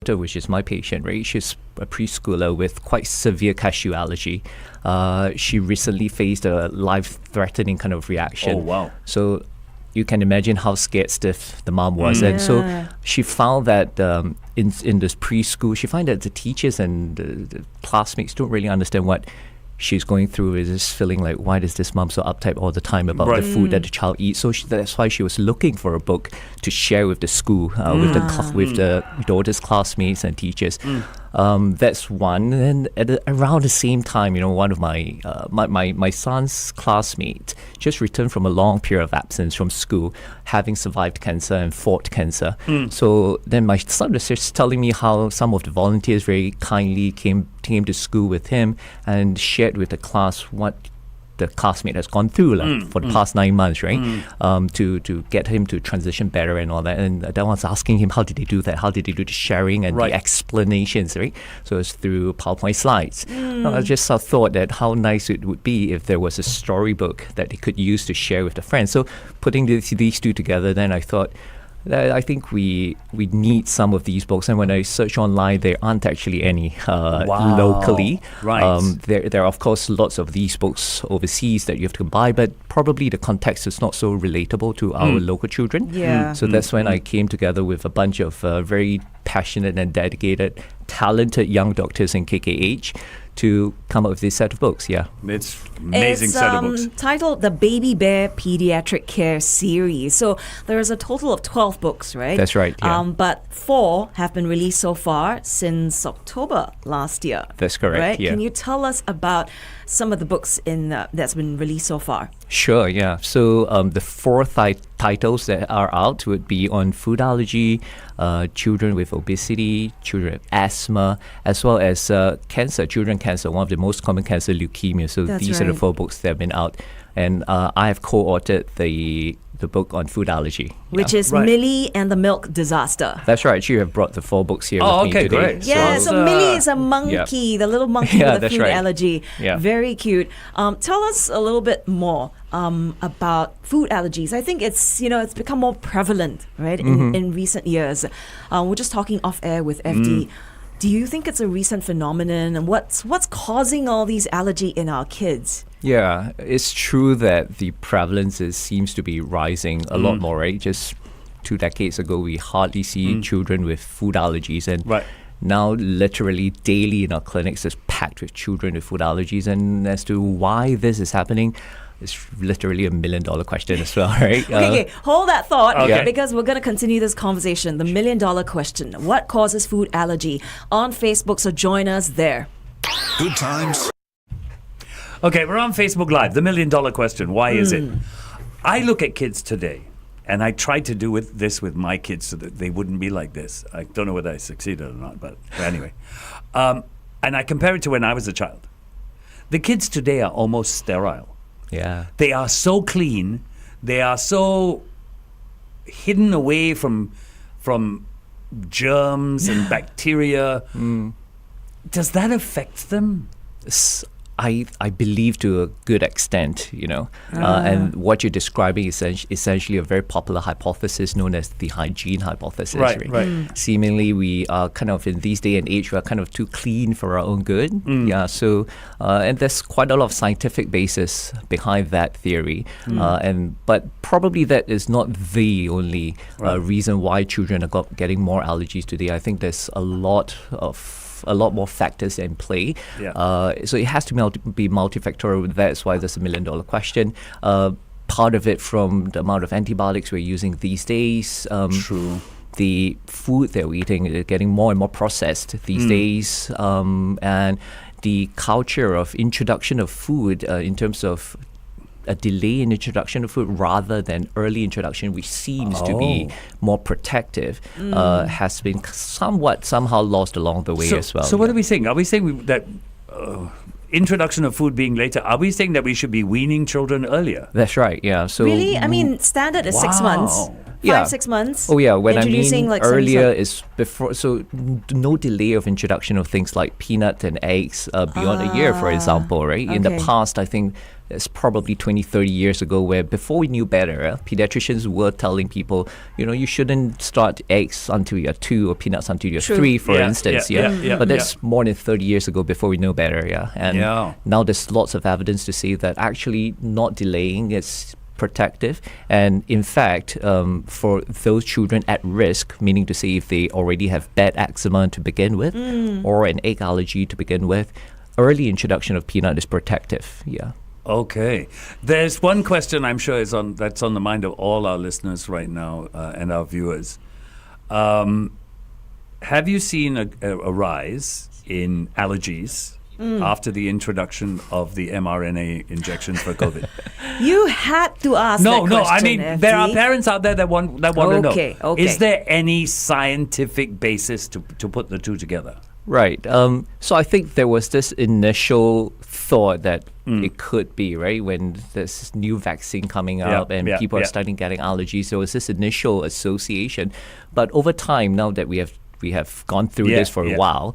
which is my patient, right? She's a preschooler with quite severe cashew allergy. She recently faced a life-threatening kind of reaction. Oh, wow. So you can imagine how scared stiff the mom was. And so she found that in this preschool, she found that the teachers and the classmates don't really understand what she's going through. Is just feeling like, why is this mom so uptight all the time about the food that the child eats? So that's why she was looking for a book to share with the school, with the daughter's classmates and teachers. That's one. And around the same time, one of my son's classmate just returned from a long period of absence from school, having survived cancer and fought cancer. So then my son was just telling me how some of the volunteers very kindly came to school with him and shared with the class what the classmate has gone through for the past 9 months, right? To get him to transition better and all that. And I was asking him, how did they do that? How did they do the sharing and the explanations, right? So it's through PowerPoint slides. I just thought that how nice it would be if there was a storybook that they could use to share with the friends. So putting these two together, then I thought, I think we need some of these books, and when I search online, there aren't actually any locally. There are of course lots of these books overseas that you have to buy, but probably the context is not so relatable to our local children. So that's when I came together with a bunch of very passionate and dedicated, talented young doctors in KKH to come up with this set of books. It's amazing set of books. Titled the Baby Bear Paediatric Care Series. So there's a total of 12 books, right? That's right. But 4 have been released so far since October last year. That's correct. Right? Can you tell us about some of the books that's been released so far? Sure, So the 4 titles that are out would be on food allergy, children with obesity, children with asthma, as well as cancer, children cancer, one of the most common cancer, leukemia. So these are the 4 books that have been out. And I have co-authored the book on food allergy. Which is Millie and the Milk Disaster. That's right. You have brought the 4 books here with me today. Great. Yeah, so Millie is a monkey, the little monkey with a food allergy. Very cute. Tell us a little bit more about food allergies. I think it's become more prevalent, right, in recent years. We're just talking off air with FD. Do you think it's a recent phenomenon, and what's causing all these allergy in our kids? Yeah, it's true that the prevalence seems to be rising a lot more, right? Just 2 decades ago, we hardly see children with food allergies, and now literally daily in our clinics is packed with children with food allergies. And as to why this is happening, it's literally $1 million question as well, right? Okay, hold that thought because we're going to continue this conversation. The $1 million question. What causes food allergy? On Facebook, so join us there. Good times. Okay, we're on Facebook Live. The $1 million question. Why is it? I look at kids today, and I tried to do this with my kids so that they wouldn't be like this. I don't know whether I succeeded or not, but anyway. And I compare it to when I was a child. The kids today are almost sterile. Yeah. They are so clean. They are so hidden away from germs and bacteria. Does that affect them? I believe to a good extent, and what you're describing is essentially a very popular hypothesis known as the hygiene hypothesis. Right. Seemingly, we are kind of in these day and age, we are kind of too clean for our own good. So and there's quite a lot of scientific basis behind that theory. But probably that is not the only reason why children are getting more allergies today. I think there's a lot more factors in play. So it has to be multifactorial. That's why there's $1 million question. Part of it from the amount of antibiotics we're using these days. True. The food that we're eating is getting more and more processed these days. And the culture of introduction of food in terms of a delay in introduction of food rather than early introduction, which seems to be more protective, has been somehow lost along the way as well. So what are we saying? Are we saying that introduction of food being later, are we saying that we should be weaning children earlier? That's right, So really? I mean, standard is 6 months. 5-6 months. Oh yeah, when I mean like earlier is before, so no delay of introduction of things like peanut and eggs beyond a year, for example, right? In the past, I think it's probably 20, 30 years ago where before we knew better, pediatricians were telling people, you shouldn't start eggs until you're 2 or peanuts until you're 3, for instance. But that's more than 30 years ago before we know better, And now there's lots of evidence to say that actually not delaying is protective, and in fact for those children at risk, meaning to say if they already have bad eczema to begin with or an egg allergy to begin with, early introduction of peanut is protective. Okay, there's one question I'm sure that's on the mind of all our listeners right now and our viewers. Have you seen a rise in allergies after the introduction of the mRNA injections for COVID? You had to ask that question. No, I mean, FD. there are parents out there that want to know. Okay. Is there any scientific basis to put the two together? Right. So I think there was this initial thought that it could be, right, when there's this new vaccine coming up and people are starting getting allergies. There was this initial association. But over time, now that we have gone through this for a while,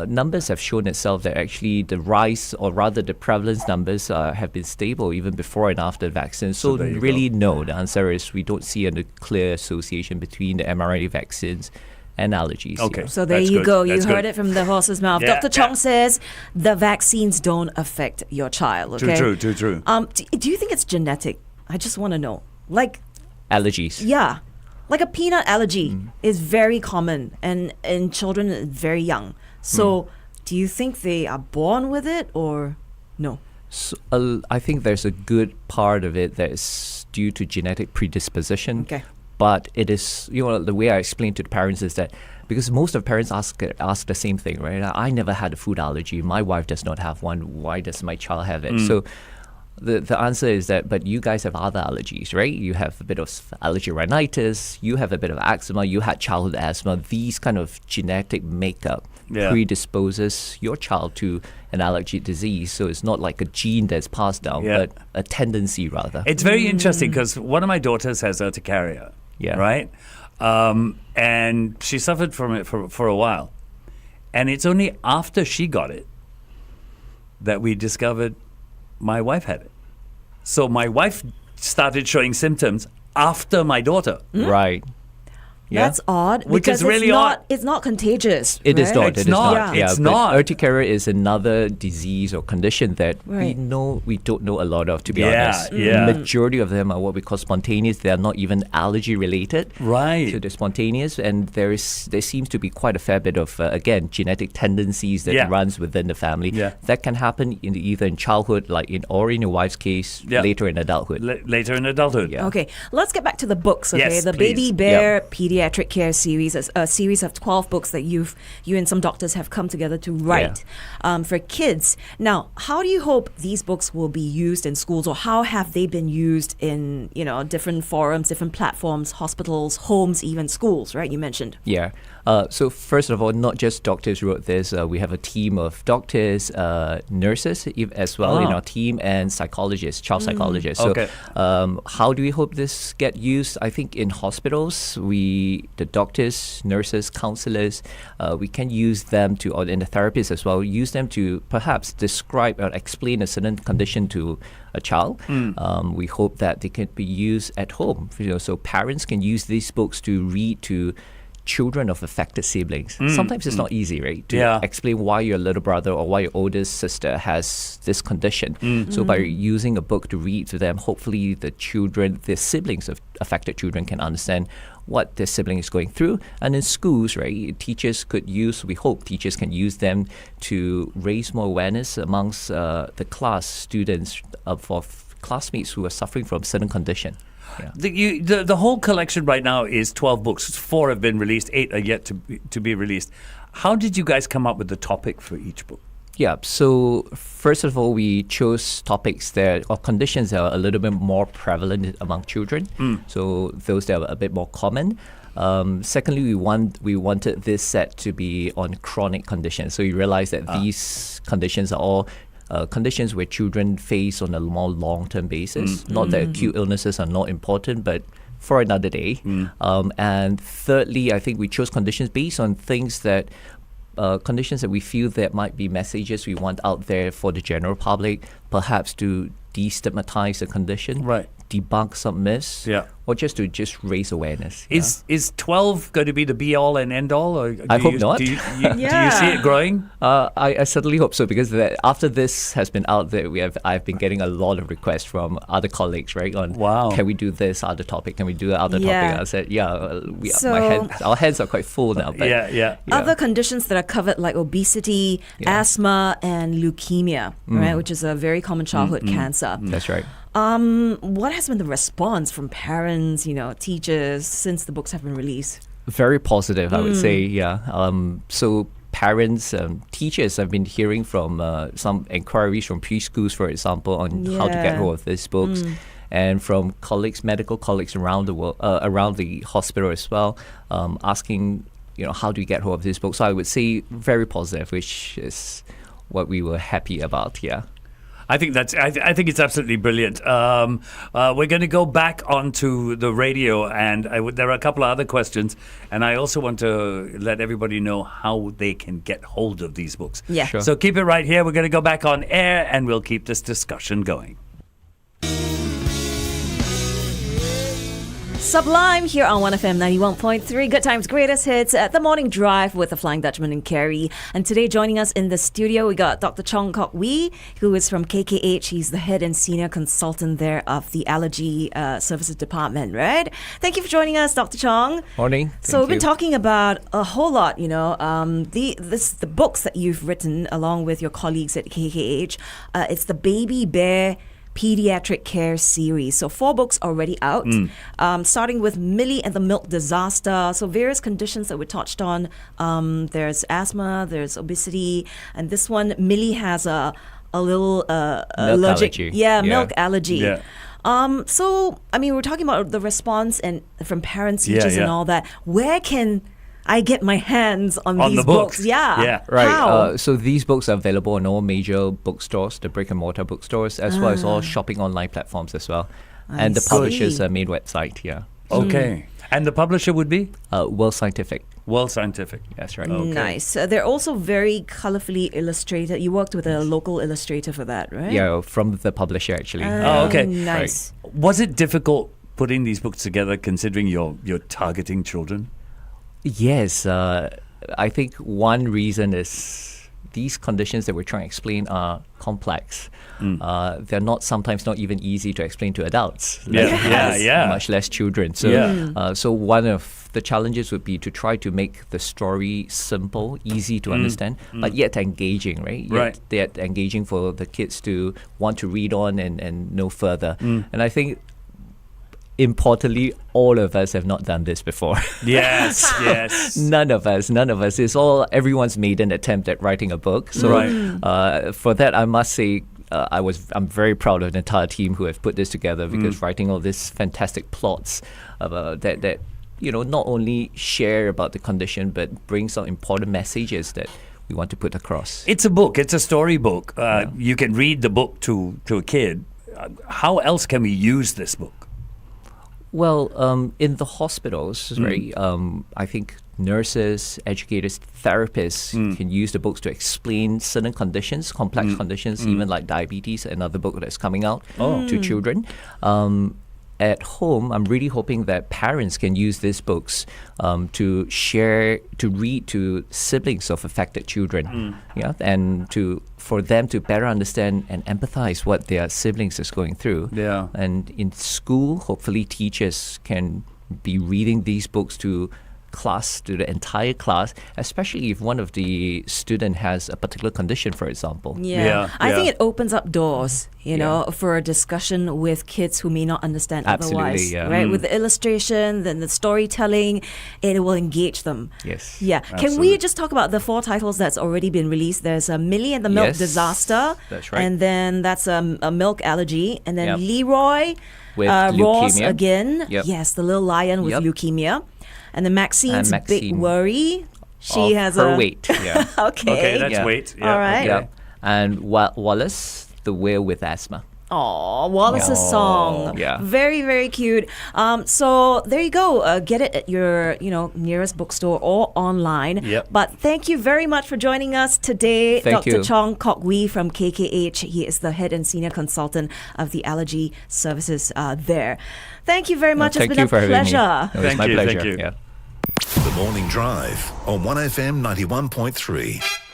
numbers have shown itself that actually the rise, or rather the prevalence numbers, have been stable even before and after the vaccine. So really, no. The answer is we don't see a clear association between the mRNA vaccines and allergies. Okay. So there you go. You heard good. it from the horse's mouth. Dr. Chong says the vaccines don't affect your child. Okay. Too true. Do you think it's genetic? I just want to know. Like allergies. Yeah. Like a peanut allergy is very common and in children very young. So do you think they are born with it or no? So, I think there's a good part of it that is due to genetic predisposition. Okay. But it is, the way I explain to the parents is that because most of the parents ask the same thing, right? I never had a food allergy. My wife does not have one. Why does my child have it? So the answer is that, but you guys have other allergies, right? You have a bit of allergic rhinitis. You have a bit of eczema. You had childhood asthma. These kind of genetic makeup predisposes your child to an allergic disease. So it's not like a gene that's passed down, but a tendency rather. It's very interesting because one of my daughters has urticaria. Right? And she suffered from it for a while. And it's only after she got it that we discovered my wife had it. So my wife started showing symptoms after my daughter. Right. That's odd. Which because is really odd. It's not contagious. It is not. It's not. It's not. Urticaria is another disease or condition that we don't know a lot of, to be honest. The majority of them are what we call spontaneous. They are not even allergy related. Right. So they're spontaneous, and there seems to be quite a fair bit of again genetic tendencies that runs within the family. That can happen either in childhood, or in your wife's case, later in adulthood. Later in adulthood. Okay, let's get back to the books. Okay, yes, the please. Baby Bear Pediatric Care series, a series of 12 books that you and some doctors have come together to write for kids. Now, how do you hope these books will be used in schools, or how have they been used in different forums, different platforms, hospitals, homes, even schools? Right? You mentioned. Yeah. So first of all, not just doctors wrote this. We have a team of doctors, nurses as well in our team, and psychologists, child psychologists. So how do we hope this get used? I think in hospitals, the doctors, nurses, counselors, we can use them to, or in the therapists as well, use them to perhaps describe or explain a certain condition to a child. We hope that they can be used at home. So parents can use these books to read to children of affected siblings. Sometimes it's not easy, right? To explain why your little brother or why your oldest sister has this condition. So by using a book to read to them, hopefully the siblings of affected children can understand what their sibling is going through. And in schools, right, we hope teachers can use them to raise more awareness amongst the class students of classmates who are suffering from certain condition. The whole collection right now is 12 books. 4 have been released, 8 are yet to be released. How did you guys come up with the topic for each book? Yeah, so first of all, we chose topics or conditions that are a little bit more prevalent among children. So those that are a bit more common. Secondly, we wanted this set to be on chronic conditions. So you realize that these conditions are all conditions where children face on a more long-term basis. Not that acute illnesses are not important, but for another day. And thirdly, I think we chose conditions based on things that conditions that we feel that might be messages we want out there for the general public, perhaps to destigmatize the condition, debunk some myths, or just to raise awareness. Is 12 going to be the be all and end all? Or I hope not. Do you see it growing? I certainly hope so, because after this has been out there, I've been getting a lot of requests from other colleagues, right? On can we do this other topic? Can we do that other topic? I said, our hands are quite full now. But other conditions that are covered, like obesity, asthma, and leukemia, right, which is a very common childhood cancer. That's right. What has been the response from parents, teachers, since the books have been released? Very positive, I would say, so parents, teachers, I've been hearing from some inquiries from preschools, for example, on how to get hold of these books. And from medical colleagues around the world, around the hospital as well, asking, how do you get hold of this book? So I would say very positive, which is what we were happy about, I think it's absolutely brilliant. We're going to go back onto the radio, and there are a couple of other questions, and I also want to let everybody know how they can get hold of these books. Yeah. Sure. So keep it right here. We're going to go back on air, and we'll keep this discussion going. Sublime here on 1FM 91.3. Good Times, Greatest Hits at the Morning Drive with the Flying Dutchman and Carrie. And today joining us in the studio, we got Dr Chong, who is from KKH. He's the head and senior consultant there of the Allergy Services Department, right? Thank you for joining us, Dr Chong. Morning. So we've been talking about a whole lot, the books that you've written along with your colleagues at KKH. It's the Baby Bear Paediatric Care series. So 4 books already out, starting with Millie and the Milk Disaster. So various conditions that we touched on. There's asthma, there's obesity, and this one, Millie has a little allergic, milk allergy. Yeah. So we're talking about the response and from parents, teachers, and all that. Where can I get my hands on these the books? Yeah. Right. How? So these books are available in all major bookstores, the brick and mortar bookstores, as well as all shopping online platforms as well. And the publisher's main website, Okay. And the publisher would be? World Scientific. World Scientific. That's right. Okay. Nice. They're also very colorfully illustrated. You worked with a local illustrator for that, right? Yeah, from the publisher actually. Okay. Nice. Right. Was it difficult putting these books together, considering you're targeting children? Yes, I think one reason is these conditions that we're trying to explain are complex. They're sometimes not even easy to explain to adults, much less children. So, so one of the challenges would be to try to make the story simple, easy to understand, but yet engaging, right? Yet engaging for the kids to want to read on and know further. And I think, importantly, all of us have not done this before. Yes. None of us. It's everyone's maiden attempt at writing a book. So for that, I must say, I'm very proud of the entire team who have put this together, because writing all these fantastic plots that not only share about the condition, but brings out important messages that we want to put across. It's a book. It's a storybook. You can read the book to a kid. How else can we use this book? Well, in the hospitals, right, I think nurses, educators, therapists can use the books to explain certain conditions, complex conditions, even like diabetes, another book that's coming out to children. At home, I'm really hoping that parents can use these books to read to siblings of affected children, and for them to better understand and empathize what their siblings is going through. Yeah. And in school, hopefully teachers can be reading these books to the entire class, especially if one of the student has a particular condition, for example. I think it opens up doors, for a discussion with kids who may not understand otherwise. Right? With the illustration, then the storytelling, it will engage them. Yes. Yeah. Absolutely. Can we just talk about the 4 titles that's already been released? There's a Millie and the Milk Disaster. That's right. And then that's a milk allergy. And then Leroy with Ross leukemia. Again. Yep. Yes, the little lion with leukemia. And then Maxine's big worry. She has her weight. Okay. Okay, that's weight. Yeah. All right. Okay. And Wallace, the whale with asthma. Oh, Wallace's song. Yeah. Very, very cute. So there you go. Get it at your, nearest bookstore or online. Yep. But thank you very much for joining us today, Thank Dr. you. Chong Kok Wee from KKH. He is the head and senior consultant of the allergy services there. Thank you very much. Thank It's you been for a having me. pleasure. It was Thank my you, pleasure. thank you. Yeah. The Morning Drive on 1FM 91.3.